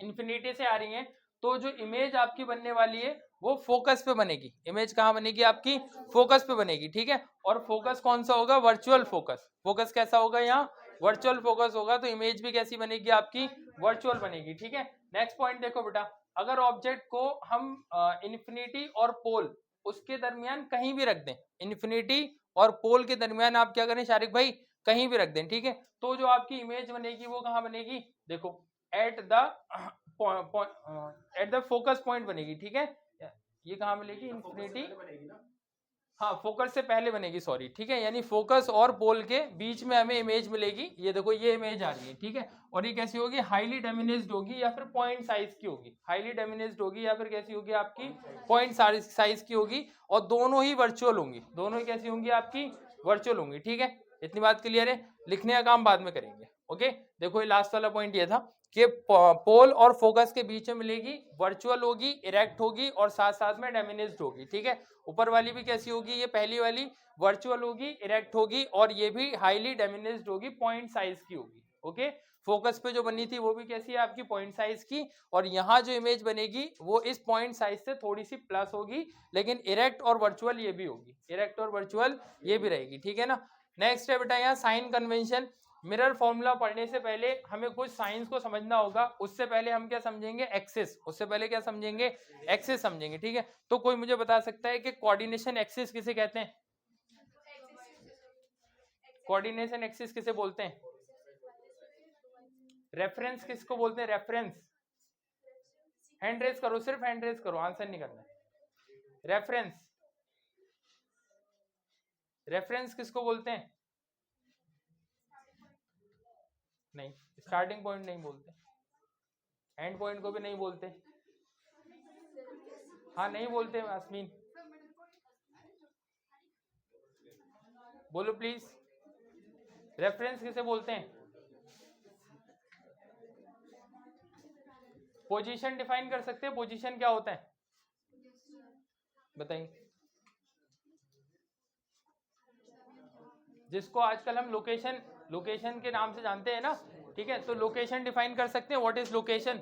इन्फिनिटी से आ रही है, तो जो इमेज आपकी बनने वाली है वो फोकस पे बनेगी। इमेज कहाँ बनेगी आपकी, फोकस पे बनेगी। ठीक है, और फोकस कौन सा होगा, वर्चुअल फोकस। फोकस कैसा होगा यहाँ, वर्चुअल फोकस होगा, तो इमेज भी कैसी बनेगी आपकी, वर्चुअल बनेगी। ठीक है, नेक्स्ट पॉइंट देखो बेटा, अगर ऑब्जेक्ट को हम इन्फिनिटी और पोल उसके दरमियान कहीं भी रख दें, इन्फिनिटी और पोल के दरमियान आप क्या करें शारिक भाई, कहीं भी रख दें, ठीक है, तो जो आपकी इमेज बनेगी वो कहाँ बनेगी, देखो एट द फोकस पॉइंट बनेगी। ठीक है, ये कहाँ मिलेगी, इन्फिनिटी, हाँ फोकस से पहले बनेगी, सॉरी, ठीक है, यानी फोकस और पोल के बीच में हमें इमेज मिलेगी, ये देखो ये इमेज आ रही है, ठीक है, और ये कैसी होगी, हाईली डेमिनेज्ड होगी या फिर पॉइंट साइज की होगी, हाईली डेमिनेज्ड होगी या फिर कैसी होगी आपकी पॉइंट साइज की होगी, और दोनों ही वर्चुअल होंगी, दोनों ही कैसी होंगी आपकी वर्चुअल होंगी, ठीक है, इतनी बात क्लियर है, लिखने का काम बाद में करेंगे। ओके, देखो ये लास्ट वाला पॉइंट ये था कि पोल और फोकस के बीच में मिलेगी, वर्चुअल होगी, इरेक्ट होगी और साथ साथ में डेमिनेज्ड होगी, ठीक है, ऊपर वाली भी कैसी होगी, ये पहली वाली वर्चुअल होगी, इरेक्ट होगी और ये भी हाईली डेमिनेज्ड होगी, पॉइंट साइज की होगी। ओके, फोकस पे जो बनी थी वो भी कैसी है आपकी पॉइंट साइज की, और यहाँ जो इमेज बनेगी वो इस पॉइंट साइज से थोड़ी सी प्लस होगी, लेकिन इरेक्ट और वर्चुअल ये भी होगी, इरेक्ट और वर्चुअल ये भी रहेगी, ठीक है ना। नेक्स्ट है बेटा यहाँ साइन कन्वेंशन। मिरर फॉर्मूला पढ़ने से पहले हमें कुछ साइंस को समझना होगा, उससे पहले हम क्या समझेंगे, एक्सिस, उससे पहले क्या समझेंगे, एक्सिस समझेंगे, ठीक है। तो कोई मुझे बता सकता है कि कोऑर्डिनेशन एक्सिस किसे कहते हैं, कोऑर्डिनेशन एक्सिस किसे बोलते हैं, रेफरेंस किसको बोलते हैं, रेफरेंस, हैंड रेज करो, सिर्फ हैंड रेज करो, आंसर नहीं करना, रेफरेंस, रेफरेंस किसको बोलते हैं, नहीं, स्टार्टिंग पॉइंट नहीं बोलते, एंड पॉइंट को भी नहीं बोलते, हाँ नहीं बोलते, आसमीन बोलो प्लीज, रेफरेंस किसे बोलते हैं, पोजीशन डिफाइन कर सकते हैं, पोजीशन क्या होता है बताइए, जिसको आजकल हम लोकेशन, लोकेशन के नाम से जानते हैं ना, ठीक है, तो लोकेशन डिफाइन कर सकते हैं, व्हाट इज लोकेशन,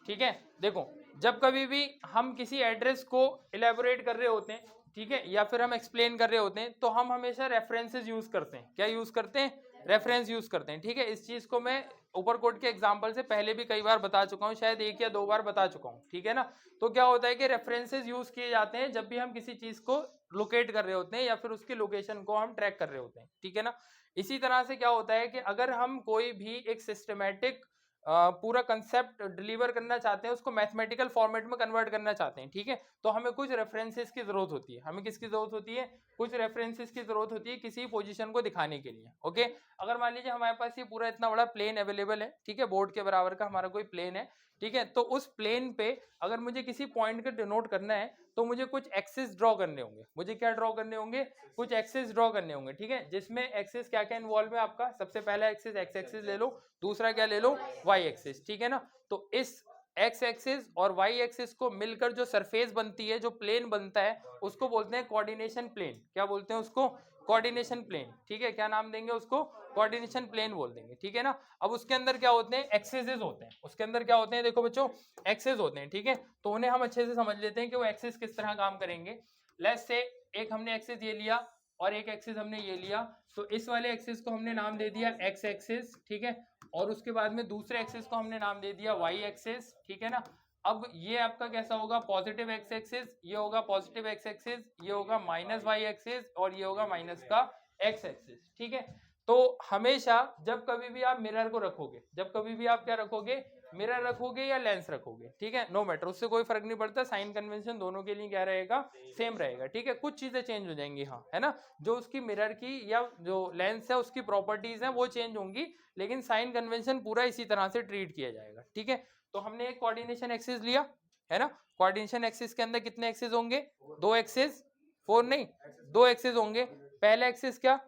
ठीक है। देखो जब कभी भी हम किसी एड्रेस को इलेबोरेट कर रहे होते हैं, ठीक है, या फिर हम एक्सप्लेन कर रहे होते हैं, तो हम हमेशा रेफरेंसेस यूज करते हैं, क्या यूज करते हैं, रेफरेंस यूज करते हैं, ठीक है। इस चीज को मैं ऊपर कोट के एग्जांपल से पहले भी कई बार बता चुका हूं, शायद एक या दो बार बता चुका हूं, ठीक है ना। तो क्या होता है कि रेफरेंसेस यूज किए जाते हैं जब भी हम किसी चीज को लोकेट कर रहे होते हैं या फिर उसकी लोकेशन को हम ट्रैक कर रहे होते हैं, ठीक है ना। इसी तरह से क्या होता है कि अगर हम कोई भी एक सिस्टमैटिक पूरा कंसेप्ट डिलीवर करना चाहते हैं, उसको मैथमेटिकल फॉर्मेट में कन्वर्ट करना चाहते हैं, ठीक है, तो हमें कुछ रेफरेंसेस की जरूरत होती है, हमें किसकी जरूरत होती है, कुछ रेफरेंसेस की जरूरत होती है किसी पोजीशन को दिखाने के लिए। ओके, अगर मान लीजिए हमारे पास ये पूरा इतना बड़ा प्लेन अवेलेबल है, ठीक है, बोर्ड के बराबर का हमारा कोई प्लेन है, ठीक है, तो उस प्लेन पे अगर मुझे किसी पॉइंट को डिनोट करना है तो मुझे कुछ एक्सिस ड्रॉ करने होंगे, मुझे क्या ड्रॉ करने होंगे, कुछ एक्सिस ड्रॉ करने होंगे, ठीक है, जिसमें एक्सिस क्या क्या इन्वॉल्व है आपका, सबसे पहला एक्सिस एक्स एक्सिस ले लो, दूसरा क्या ले लो, वाई एक्सिस, ठीक है ना। तो इस एक्स एक्सिस और वाई एक्सिस को मिलकर जो सरफेस बनती है, जो प्लेन बनता है, उसको बोलते हैं कोऑर्डिनेशन प्लेन, क्या बोलते हैं उसको, कोऑर्डिनेशन प्लेन, ठीक है, क्या नाम देंगे उसको, कोऑर्डिनेशन प्लेन बोल देंगे, ठीक है ना। अब उसके अंदर क्या होते हैं, एक्सिस होते हैं, उसके अंदर क्या होते हैं, देखो बच्चों एक्सिस होते हैं, ठीक है, तो उन्हें हम अच्छे से समझ लेते हैं कि वो एक्सिस किस तरह काम करेंगे। लेट्स से एक हमने एक्सिस ये लिया और एक एक्सिस हमने ये लिया, तो इस वाले एक्सिस को हमने नाम दे दिया एक्स एक्सिस, ठीक है, और उसके बाद में दूसरे एक्सिस को हमने नाम दे दिया वाई एक्सिस, ठीक है ना। अब ये आपका कैसा होगा, पॉजिटिव एक्स एक्सिस, ये होगा पॉजिटिव एक्स एक्सिस, ये होगा माइनस वाई एक्सिस और ये होगा माइनस का एक्स एक्सिस, ठीक है। तो हमेशा जब कभी भी आप मिरर को रखोगे, जब कभी भी आप क्या रखोगे, मिरर रखोगे या लेंस रखोगे, ठीक है, नो मैटर, उससे कोई फर्क नहीं पड़ता, साइन कन्वेंशन दोनों के लिए क्या रहेगा, सेम रहेगा, ठीक है, कुछ चीजें चेंज हो जाएंगी, हाँ है ना, जो उसकी मिरर की या जो लेंस है उसकी प्रॉपर्टीज हैं वो चेंज होंगी, लेकिन साइन कन्वेंशन पूरा इसी तरह से ट्रीट किया जाएगा, ठीक है। तो हमने एक कोऑर्डिनेशन एक्सिस लिया है ना, कोऑर्डिनेशन एक्सिस के अंदर कितने एक्सिस होंगे, दो एक्सिस, फोर नहीं, दो एक्सिस होंगे, पहला एक्सिस क्या,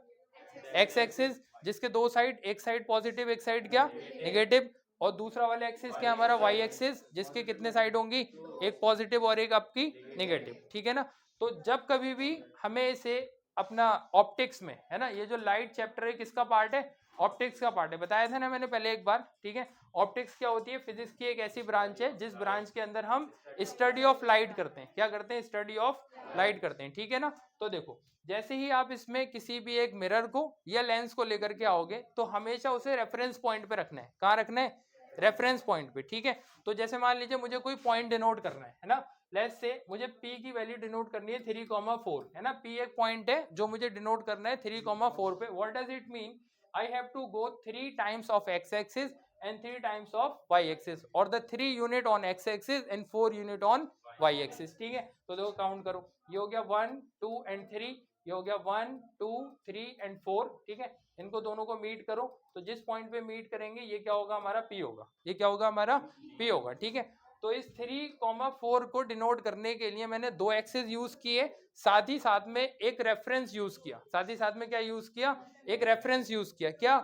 एक्स एक्सिस, जिसके दो साइड, एक साइड पॉजिटिव एक साइड क्या नेगेटिव, और दूसरा वाला एक्सिस क्या हमारा वाई एक्सिस, जिसके कितने साइड होंगी, एक पॉजिटिव और एक आपकी नेगेटिव, ठीक है ना। तो जब कभी भी हमें इसे अपना ऑप्टिक्स में, है ना, ये जो लाइट चैप्टर है किसका पार्ट है, ऑप्टिक्स का पार्ट है, बताया था ना मैंने पहले एक बार, ठीक है। ऑप्टिक्स क्या होती है, फिजिक्स की एक ऐसी ब्रांच है जिस ब्रांच के अंदर हम स्टडी ऑफ लाइट करते हैं, क्या करते हैं, स्टडी ऑफ लाइट करते हैं, ठीक है ना। तो देखो जैसे ही आप इसमें किसी भी एक मिरर को या लेंस को लेकर के आओगे तो हमेशा उसे रेफरेंस पॉइंट पे रखना है, कहाँ रखना है, रेफरेंस पॉइंट पे, ठीक है। तो जैसे मान लीजिए मुझे कोई पॉइंट डिनोट करना है ना, लेट्स से मुझे p की वैल्यू डिनोट करनी है 3,4, है ना, p एक पॉइंट है जो मुझे डिनोट करना है 3,4 पे, what does it mean, I have to go 3 times of x axis and 3 times of y axis, or the 3 unit on x axis and 4 unit on Y axis. ठीक है, तो देखो काउंट करो, ये हो गया 1 2 एंड 3, ये हो गया 1 2 3 एंड 4। ठीक है, इनको दोनों को मीट करो, तो जिस पॉइंट पे मीट करेंगे ये क्या होगा हमारा P होगा, ये क्या होगा हमारा P होगा। ठीक है, तो इस 3,4 को डिनोट करने के लिए मैंने दो एक्सेस यूज किए, साथ ही साथ में एक रेफरेंस यूज किया, साथ ही साथ में क्या यूज किया, एक रेफरेंस यूज किया, क्या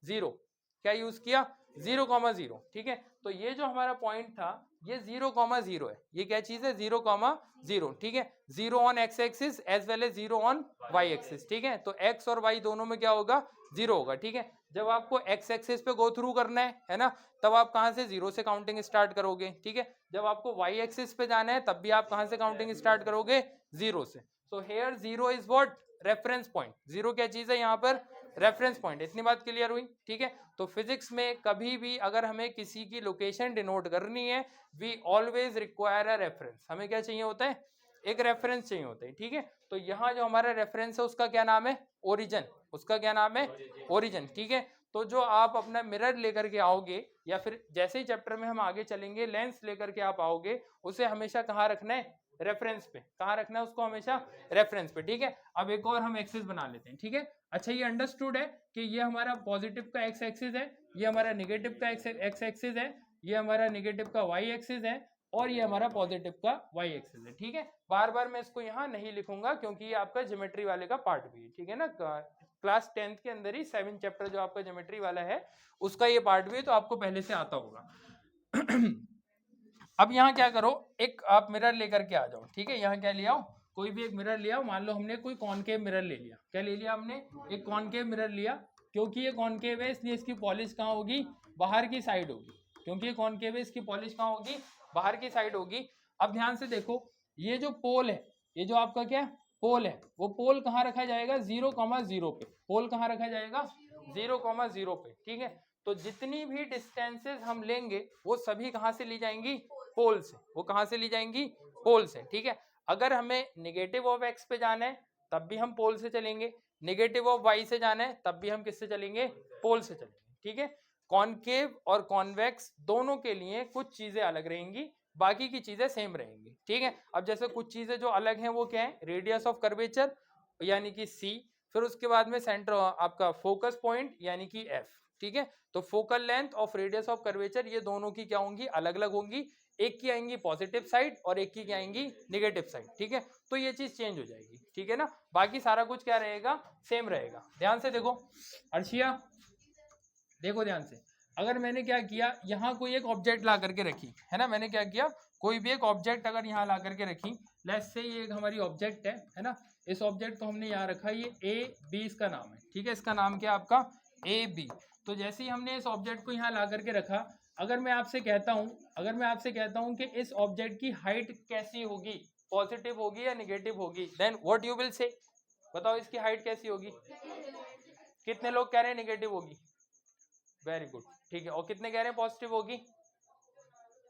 0, क्या यूज किया 0,0। ठीक है, तो ये जो हमारा पॉइंट था ये 0,0 है, ये क्या चीज है 0,0। ठीक है, 0 on X axis as well as 0 on Y axis. ठीक है, तो एक्स और वाई दोनों में क्या होगा 0 होगा। ठीक है, जब आपको एक्स एक्सिस पे गो थ्रू करना है ना, तब आप कहां से 0 से काउंटिंग स्टार्ट करोगे। ठीक है, जब आपको वाई एक्सिस पे जाना है तब भी आप कहां से काउंटिंग स्टार्ट करोगे 0 से। So here 0 is what reference point, 0 क्या चीज है यहाँ पर रेफरेंस पॉइंट। इतनी बात क्लियर हुई। ठीक है, तो फिजिक्स में कभी भी अगर हमें किसी की लोकेशन डिनोट करनी है, we always require a reference, हमें क्या चाहिए होता है, एक रेफरेंस चाहिए होता है। ठीक है, तो यहाँ जो हमारा रेफरेंस है उसका क्या नाम है ओरिजिन, उसका क्या नाम है ओरिजिन। ठीक है, तो जो आप अपना मिरर लेकर के आओगे या फिर जैसे ही चैप्टर में हम आगे चलेंगे लेंस लेकर के आप आओगे, उसे हमेशा कहाँ रखना है रेफरेंस पे, कहाँ रखना है उसको हमेशा रेफरेंस पे। ठीक है, अब एक और हम एक्सिस बना लेते हैं। ठीक है, अच्छा ये अंडरस्टूड है कि ये हमारा पॉजिटिव का एक्स एक्सिस है, ये हमारा निगेटिव का एक्स एक्सिस है, ये हमारा निगेटिव का वाई एक्सिस है और ये हमारा पॉजिटिव का वाई एक्सिस है। ठीक है, बार बार मैं इसको यहाँ नहीं लिखूंगा क्योंकि ये आपका ज्योमेट्री वाले का पार्ट भी है। ठीक है ना, क्लास 10th के अंदर ही 7 चैप्टर जो आपका ज्योमेट्री वाला है उसका ये पार्ट भी है, तो आपको पहले से आता होगा। अब यहाँ क्या करो, एक आप मिरर लेकर के आ जाओ। ठीक है, यहाँ क्या ले आओ, कोई भी एक मिरर ले आओ। मान लो हमने कोई कॉनकेव मिरर ले लिया, क्या ले लिया हमने, एक कॉनकेव मिरर लिया। क्योंकि ये कॉनकेव है इसलिए इसकी पॉलिश कहाँ होगी, बाहर की साइड होगी। क्योंकि ये कॉनकेव है इसकी पॉलिश कहाँ होगी, बाहर की साइड होगी। अब ध्यान से देखो, ये जो पोल है, ये जो आपका क्या पोल है, वो पोल कहाँ रखा जाएगा 0,0 पे, पोल कहाँ रखा जाएगा 0,0 पे। ठीक है, तो जितनी भी डिस्टेंसेस हम लेंगे वो सभी कहाँ से ली जाएंगी पोल से, वो कहां से ली जाएंगी पोल से। ठीक है, अगर हमें निगेटिव ऑफ एक्स पे जाना है तब भी हम पोल से चलेंगे, निगेटिव ऑफ वाई से जाना है तब भी हम किससे चलेंगे पोल से चलेंगे। ठीक है, कॉनकेव और कॉन्वेक्स दोनों के लिए कुछ चीजें अलग रहेंगी, बाकी की चीजें सेम रहेंगी। ठीक है, अब जैसे कुछ चीजें जो अलग हैं वो क्या है, रेडियस ऑफ कर्वेचर यानी कि सी, फिर उसके बाद में सेंटर आपका फोकस पॉइंट यानी कि एफ। ठीक है, तो focal length of radius of curvature ये दोनों की क्या होंगी अलग अलग होंगी, एक की आएंगी पॉजिटिव साइड और एक की क्या आएंगी निगेटिव साइड। ठीक है, तो ये चीज चेंज हो जाएगी। ठीक है ना, बाकी सारा कुछ क्या रहेगा सेम रहेगा। ध्यान से देखो अर्शिया, देखो ध्यान से, अगर मैंने क्या किया यहाँ कोई एक ऑब्जेक्ट ला करके रखी है ना, मैंने क्या किया कोई भी एक ऑब्जेक्ट अगर यहाँ ला करके रखी, लेट्स से ये एक हमारी ऑब्जेक्ट है ना, इस ऑब्जेक्ट को हमने यहाँ रखा, ये ए बी इसका नाम है। ठीक है, इसका नाम क्या आपका ए बी। तो जैसे ही हमने इस ऑब्जेक्ट को यहाँ ला करके रखा, अगर मैं आपसे कहता हूँ कि इस ऑब्जेक्ट की हाइट कैसी होगी, पॉजिटिव होगी या निगेटिव होगी, then what you will say, बताओ इसकी हाइट कैसी होगी। कितने लोग कह रहे हैं निगेटिव होगी, वेरी गुड। ठीक है, और कितने कह रहे हैं पॉजिटिव होगी,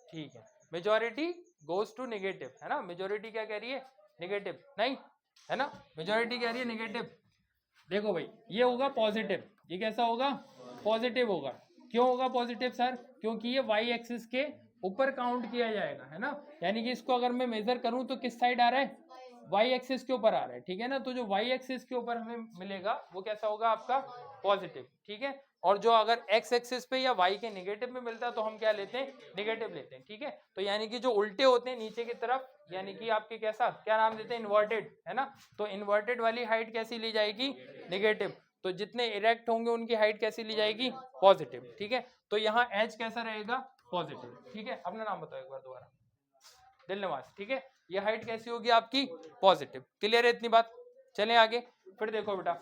ठीक है, मेजॉरिटी गोज टू निगेटिव है ना, मेजॉरिटी क्या कह रही है निगेटिव, नहीं है ना, मेजॉरिटी कह रही है निगेटिव। देखो भाई ये होगा पॉजिटिव, ये कैसा होगा पॉजिटिव होगा। क्यों होगा पॉजिटिव सर, क्योंकि ये वाई एक्सिस के ऊपर काउंट किया जाएगा है ना, यानी कि इसको अगर मैं मेजर करूं तो किस साइड आ रहा है वाई एक्सिस के ऊपर आ रहा है। ठीक है ना, तो जो वाई एक्सिस के ऊपर हमें मिलेगा वो कैसा होगा आपका पॉजिटिव। ठीक है, और जो अगर एक्स एक्सिस पे या वाई के नेगेटिव में मिलता है तो हम क्या लेते हैं नेगेटिव लेते हैं। ठीक है, तो यानी कि जो उल्टे होते हैं नीचे की तरफ, यानी कि आपके कैसा क्या नाम देते हैं इन्वर्टेड है ना, तो इन्वर्टेड वाली हाइट कैसी ली जाएगी नेगेटिव, तो जितने इरेक्ट होंगे उनकी हाइट कैसी ली जाएगी पॉजिटिव। ठीक है, तो यहाँ एच कैसा रहेगा पॉजिटिव। ठीक है, अपना नाम बताओ एक बार दोबारा, दिलनवाज। ठीक है, ये हाइट कैसी होगी आपकी पॉजिटिव। क्लियर है इतनी बात, चलें आगे। फिर देखो बेटा,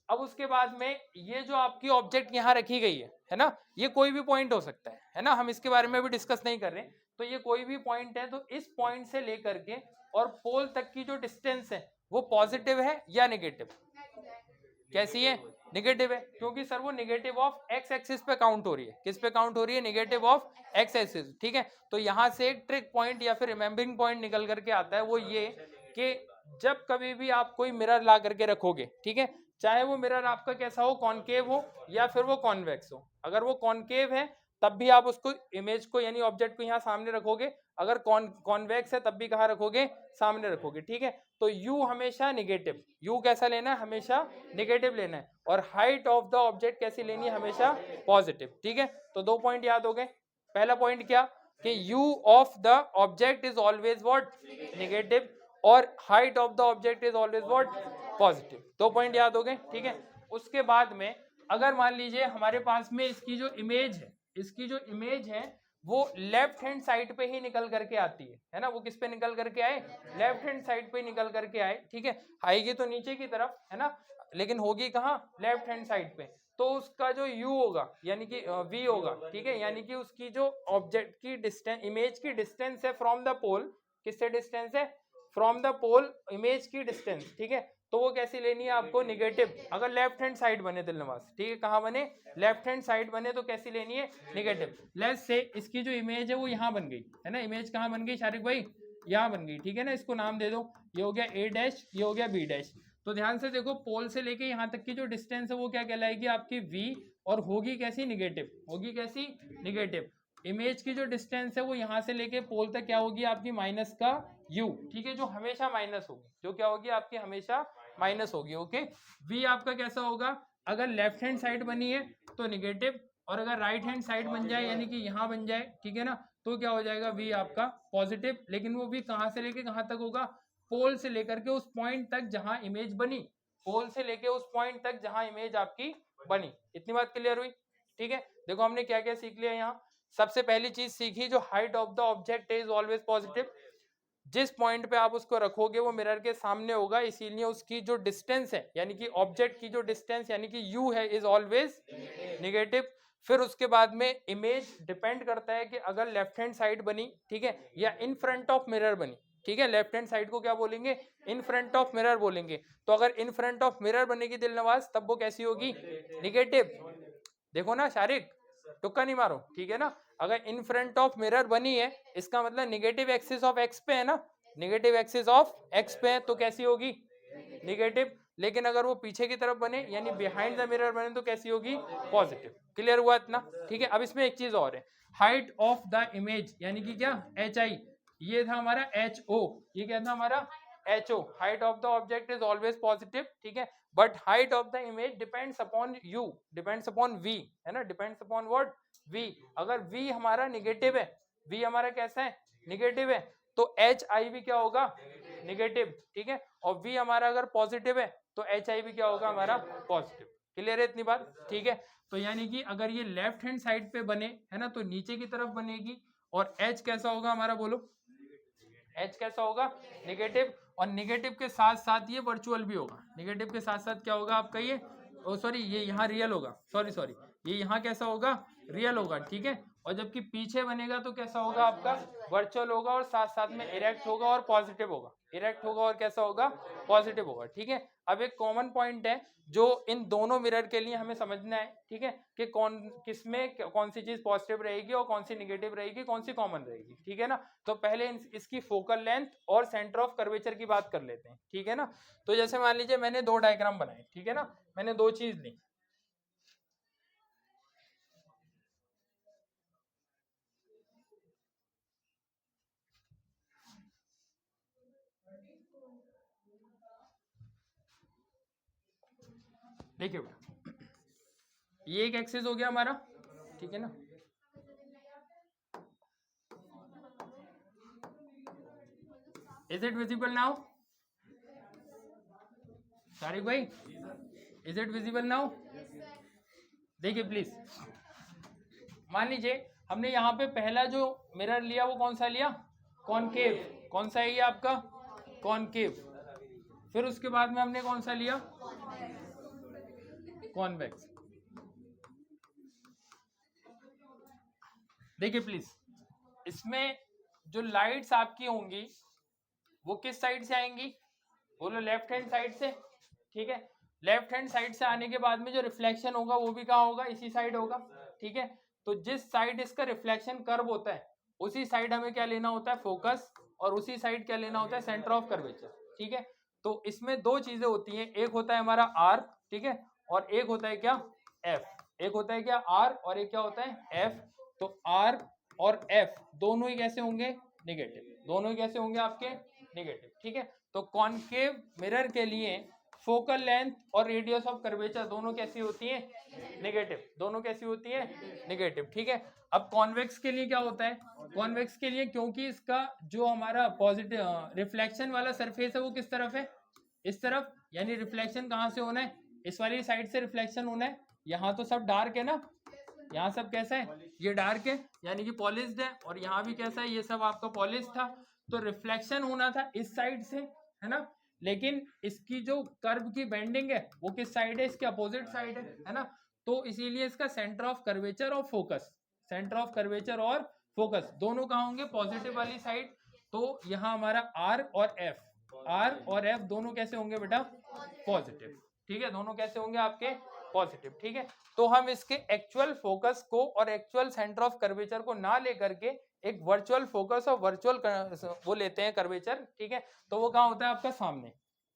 अब उसके बाद में ये जो आपकी ऑब्जेक्ट यहाँ रखी गई है ना, ये कोई भी पॉइंट हो सकता है ना, हम इसके बारे में भी डिस्कस नहीं कर रहे, तो ये कोई भी पॉइंट है, तो इस पॉइंट से लेकर के और पोल तक की जो डिस्टेंस है वो पॉजिटिव है या नेगेटिव, कैसी है नेगेटिव है, क्योंकि सर वो नेगेटिव ऑफ एक्स एक्सिस पे काउंट हो रही है, किस पे काउंट हो रही है नेगेटिव ऑफ एक्स एक्सिस। ठीक है, तो यहाँ से एक ट्रिक पॉइंट या फिर रिमेम्बरिंग पॉइंट निकल करके आता है, वो ये कि जब कभी भी आप कोई मिरर ला करके रखोगे, ठीक है, चाहे वो मिरर आपका कैसा हो कॉनकेव हो या फिर वो कॉन्वेक्स हो, अगर वो कॉनकेव है तब भी आप उसको इमेज को यानी ऑब्जेक्ट को यहाँ सामने रखोगे, अगर कॉन्वेक्स है तब भी कहाँ रखोगे, सामने रखोगे, ठीक है। तो u हमेशा निगेटिव, u कैसा लेना है, हमेशा निगेटिव लेना है, और हाइट ऑफ द ऑब्जेक्ट कैसी लेनी है, हमेशा पॉजिटिव, ठीक है। तो 2 पॉइंट याद हो गए। पहला पॉइंट क्या कि u of the object is always what, negative, और height of the object is always what, positive. 2 point याद हो गए, ठीक है। उसके बाद में अगर मान लीजिए हमारे पास में इसकी जो इमेज है वो लेफ्ट हैंड साइड पे ही निकल करके आती है ना, वो किस पे निकल करके आए, लेफ्ट हैंड साइड पे निकल करके आए, ठीक है। आएगी तो नीचे की तरफ है ना, लेकिन होगी कहाँ, लेफ्ट हैंड साइड पे। तो उसका जो u होगा यानी कि v होगा, ठीक है, यानी कि उसकी जो ऑब्जेक्ट की डिस्टेंस, इमेज की डिस्टेंस है फ्रॉम द पोल, किससे डिस्टेंस है, फ्रॉम द पोल, इमेज की डिस्टेंस, ठीक है। तो वो कैसी लेनी है आपको, निगेटिव, अगर लेफ्ट हैंड साइड बने दिलनवाज, ठीक है, कहाँ बने, लेफ्ट हैंड साइड बने तो कैसी लेनी है, निगेटिव। लेट्स से इसकी जो इमेज है वो यहाँ बन गई है ना, इमेज कहाँ बन गई शारिक भाई, यहाँ बन गई, ठीक है ना। इसको नाम दे दो, ये हो गया a डैश, ये हो गया b डैश। तो ध्यान से देखो, पोल से लेके यहाँ तक की जो डिस्टेंस है वो क्या कहलाएगी आपकी v, और होगी कैसी, निगेटिव, होगी कैसी, निगेटिव। इमेज की जो डिस्टेंस है वो यहाँ से लेके पोल तक क्या होगी आपकी, माइनस का u, ठीक है, जो हमेशा माइनस होगी, जो क्या होगी आपकी, हमेशा माइनस होगी, ओके। v आपका कैसा होगा, अगर लेफ्ट हैंड साइड बनी है तो निगेटिव, और अगर राइट हैंड साइड बन जाए यानी कि यहाँ बन जाए, ठीक है ना, तो क्या हो जाएगा, v आपका पॉजिटिव। लेकिन वो v कहाँ से लेके कहाँ तक होगा, पोल से लेकर के उस पॉइंट तक जहां इमेज बनी, पोल से लेके उस पॉइंट तक जहां इमेज आपकी बनी। इतनी बात क्लियर हुई, ठीक है। देखो हमने क्या क्या सीख लिया यहाँ। सबसे पहली चीज सीखी, जो height of the object is always positive, जिस पॉइंट पे आप उसको रखोगे वो मिरर के सामने होगा, इसीलिए उसकी जो डिस्टेंस है यानी कि ऑब्जेक्ट की जो डिस्टेंस यानी कि u है इज ऑलवेज निगेटिव। फिर उसके बाद में इमेज डिपेंड करता है कि अगर लेफ्ट हैंड साइड बनी, ठीक है, या इन फ्रंट ऑफ मिरर बनी, ठीक है, लेफ्ट हैंड साइड को क्या बोलेंगे, इन फ्रंट ऑफ मिरर बोलेंगे। तो अगर इन फ्रंट ऑफ मिरर बनेगी दिलनवाज, तब वो कैसी होगी, निगेटिव। देखो ना शारिक, टुक्का नहीं मारो, ठीक है ना। अगर इन फ्रंट ऑफ मिरर बनी है इसका मतलब निगेटिव एक्सिस ऑफ एक्स पे है ना, निगेटिव एक्सिस ऑफ एक्स पे है, तो कैसी होगी, निगेटिव। लेकिन अगर वो पीछे की तरफ बने यानी बिहाइंड द मिरर बने तो कैसी होगी, पॉजिटिव। क्लियर हुआ इतना, ठीक है। अब इसमें एक चीज और है, हाइट ऑफ द इमेज यानी कि क्या, एच आई, ये था हमारा एच ओ, ये क्या था हमारा H O. Height of the object is always positive, ठीक है, but height of the image depends upon U, depends upon V, है ना, डिपेंड्स अपॉन व्हाट, वी। अगर v हमारा निगेटिव है, v हमारा कैसा है, निगेटिव है, तो एच आई भी क्या होगा, निगेटिव, ठीक है। और v हमारा अगर पॉजिटिव है तो एच आई भी क्या होगा, हमारा पॉजिटिव। क्लियर है इतनी बात, ठीक है। तो यानी कि अगर ये लेफ्ट हैंड साइड पे बने, है ना, तो नीचे की तरफ बनेगी, और h कैसा होगा हमारा, बोलो h कैसा होगा, निगेटिव। और निगेटिव के साथ साथ ये वर्चुअल भी होगा, निगेटिव के साथ साथ क्या होगा आपका ये, ओ सॉरी, ये यहाँ रियल होगा, सॉरी, ये यहाँ कैसा होगा, रियल होगा, ठीक है। और जबकि पीछे बनेगा तो कैसा होगा आपका, वर्चुअल होगा, और साथ साथ में इरेक्ट होगा और पॉजिटिव होगा, इरेक्ट होगा और कैसा होगा, पॉजिटिव होगा, ठीक है। अब एक कॉमन पॉइंट है जो इन दोनों मिरर के लिए हमें समझना है, ठीक है, कि किसमें कौन सी चीज पॉजिटिव रहेगी और कौन सी निगेटिव रहेगी, कौन सी कॉमन रहेगी, ठीक है ना। तो पहले इसकी फोकल लेंथ और सेंटर ऑफ कर्वेचर की बात कर लेते हैं, ठीक है ना। तो जैसे मान लीजिए मैंने 2 डायग्राम बनाए, ठीक है ना, मैंने 2 चीज ली, देखिए ये एक एक्सिस हो गया हमारा, ठीक है ना। Is it visible now, Tariq भाई, इज इट विजिबल नाउ। देखिए प्लीज, मान लीजिए हमने यहाँ पे पहला जो मिरर लिया वो कौन सा लिया, कॉनकेव, कौन सा है ये आपका, कॉनकेव। फिर उसके बाद में हमने कौन सा लिया, कॉन्वेक्स। देखिए प्लीज, इसमें जो लाइट्स आपकी होंगी वो किस साइड से आएंगी, बोलो लेफ्ट हैंड साइड से, ठीक है। लेफ्ट हैंड साइड से आने के बाद में जो रिफ्लेक्शन होगा वो भी कहाँ होगा, इसी साइड होगा, ठीक है। तो जिस साइड इसका रिफ्लेक्शन कर्व होता है उसी साइड हमें क्या लेना होता है, फोकस, और उसी साइड क्या लेना होता है, सेंटर ऑफ कर्वेचर, ठीक है। तो इसमें 2 चीजें होती हैं, एक होता है हमारा r, ठीक है, और एक होता है क्या, f। एक होता है क्या r और एक क्या होता है f। तो R और F दोनों ही कैसे होंगे नेगेटिव, दोनों ही कैसे होंगे आपके नेगेटिव, ठीक है। तो कॉनकेव मिरर के लिए फोकल लेंथ और रेडियस ऑफ कर्वेचर दोनों कैसी होती है नेगेटिव, दोनों कैसी होती है नेगेटिव, ठीक है। अब कॉन्वेक्स के लिए क्या होता है, कॉन्वेक्स के लिए क्योंकि इसका जो हमारा पॉजिटिव रिफ्लेक्शन वाला सरफेस है वो किस तरफ है, इस तरफ, यानी रिफ्लेक्शन कहाँ से होना है, इस वाली साइड से रिफ्लेक्शन होना है। यहाँ तो सब डार्क है ना, यहाँ सब कैसा है, ये डार्क है यानी कि पॉलिश्ड है, और यहाँ भी कैसा है, ये सब आपका पॉलिश था, तो रिफ्लेक्शन होना था इस साइड से, है ना। लेकिन इसकी जो कर्व की बेंडिंग है वो किस साइड है, इसके अपोजिट साइड है ना। तो इसीलिए इसका सेंटर ऑफ कर्वेचर और फोकस, सेंटर ऑफ कर्वेचर और फोकस दोनों कहाँ होंगे, पॉजिटिव वाली साइड। तो यहाँ हमारा आर और एफ दोनों कैसे होंगे बेटा, पॉजिटिव, ठीक है, दोनों कैसे होंगे आपके पॉजिटिव, ठीक है। तो हम इसके एक्चुअल फोकस को और एक्चुअल सेंटर ऑफ कर्वेचर को ना लेकर के एक वर्चुअल फोकस और वर्चुअल वो लेते हैं कर्वेचर, ठीक है। तो वो कहाँ होता है आपका सामने,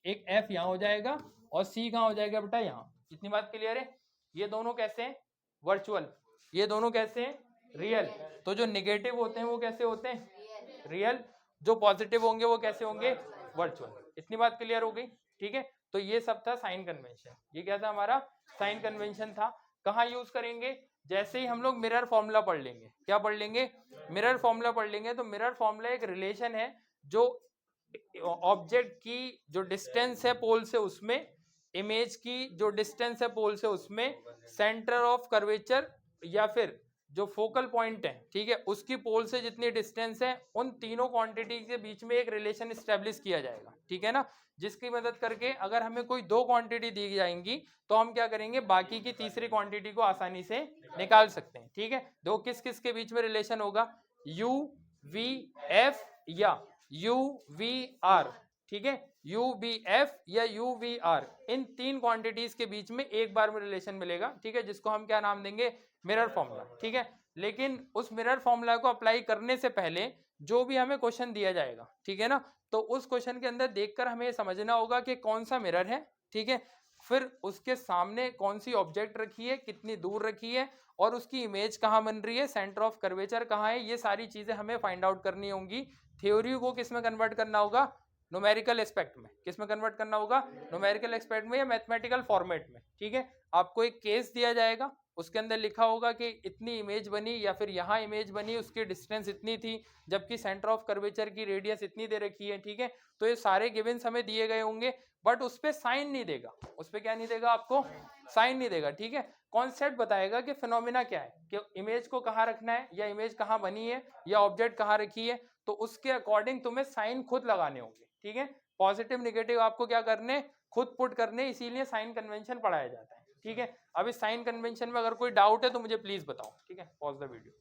एक एफ यहाँ हो जाएगा और सी कहाँ हो जाएगा बेटा यहाँ, इतनी बात क्लियर है। ये दोनों कैसे हैं वर्चुअल, ये दोनों कैसे हैं रियल। तो जो निगेटिव होते हैं वो कैसे होते हैं रियल, जो पॉजिटिव होंगे वो कैसे होंगे वर्चुअल। इतनी बात क्लियर हो गई, ठीक है। तो ये सब था साइन कन्वेंशन, ये क्या था हमारा साइन कन्वेंशन था। कहाँ यूज करेंगे, जैसे ही हम लोग मिरर फॉर्मूला पढ़ लेंगे, क्या पढ़ लेंगे, मिरर फॉर्मूला पढ़ लेंगे। तो मिरर फॉर्मूला एक रिलेशन है जो ऑब्जेक्ट की जो डिस्टेंस है पोल से उसमें, इमेज की जो डिस्टेंस है पोल से उसमें, सेंटर ऑफ कर्वेचर या फिर जो फोकल पॉइंट है, ठीक है, उसकी पोल से जितनी डिस्टेंस है, उन तीनों क्वांटिटी के बीच में एक रिलेशन स्टैब्लिश किया जाएगा, ठीक है ना। जिसकी मदद करके अगर हमें कोई दो क्वांटिटी दी जाएंगी तो हम क्या करेंगे, बाकी की तीसरी क्वांटिटी को आसानी से निकाल सकते हैं, ठीक है। दो किस किस के बीच में रिलेशन होगा, यू वी एफ या यू वी आर, ठीक है, यू बी एफ या यू वी आर, इन तीन क्वांटिटीज के बीच में एक बार में रिलेशन मिलेगा, ठीक है, जिसको हम क्या नाम देंगे, मिरर फॉर्मूला, ठीक है। लेकिन उस मिरर फॉर्मूला को अप्लाई करने से पहले जो भी हमें क्वेश्चन दिया जाएगा, ठीक है ना, तो उस क्वेश्चन के अंदर देखकर हमें समझना होगा कि कौन सा मिरर है, ठीक है, फिर उसके सामने कौन सी ऑब्जेक्ट रखी है, कितनी दूर रखी है, और उसकी इमेज कहाँ बन रही है, सेंटर ऑफ कर्वेचर कहाँ है, ये सारी चीजें हमें फाइंड आउट करनी होंगी। थ्योरी को किस में कन्वर्ट करना होगा, न्यूमेरिकल एस्पेक्ट में, किस में कन्वर्ट करना होगा, न्यूमेरिकल एस्पेक्ट में या मैथमेटिकल फॉर्मेट में, ठीक है। आपको एक केस दिया जाएगा, उसके अंदर लिखा होगा कि इतनी इमेज बनी या फिर यहाँ इमेज बनी, उसकी डिस्टेंस इतनी थी, जबकि सेंटर ऑफ कर्वेचर की रेडियस इतनी दे रखी है, ठीक है। तो ये सारे गिवंस हमें दिए गए होंगे, बट उस पर साइन नहीं देगा, उस पर क्या नहीं देगा, आपको साइन नहीं देगा, ठीक है। कॉन्सेप्ट बताएगा कि फिनोमिना क्या है, कि इमेज को कहाँ रखना है, या इमेज कहाँ बनी है, या ऑब्जेक्ट कहाँ रखी है, तो उसके अकॉर्डिंग तुम्हें साइन खुद लगाने होंगे, ठीक है। पॉजिटिव निगेटिव आपको क्या करने, खुद पुट करने, इसीलिए साइन कन्वेंशन पढ़ाया जाता है, ठीक है। अब इस साइन कन्वेंशन में अगर कोई डाउट है तो मुझे प्लीज बताओ, ठीक है। Pause the video.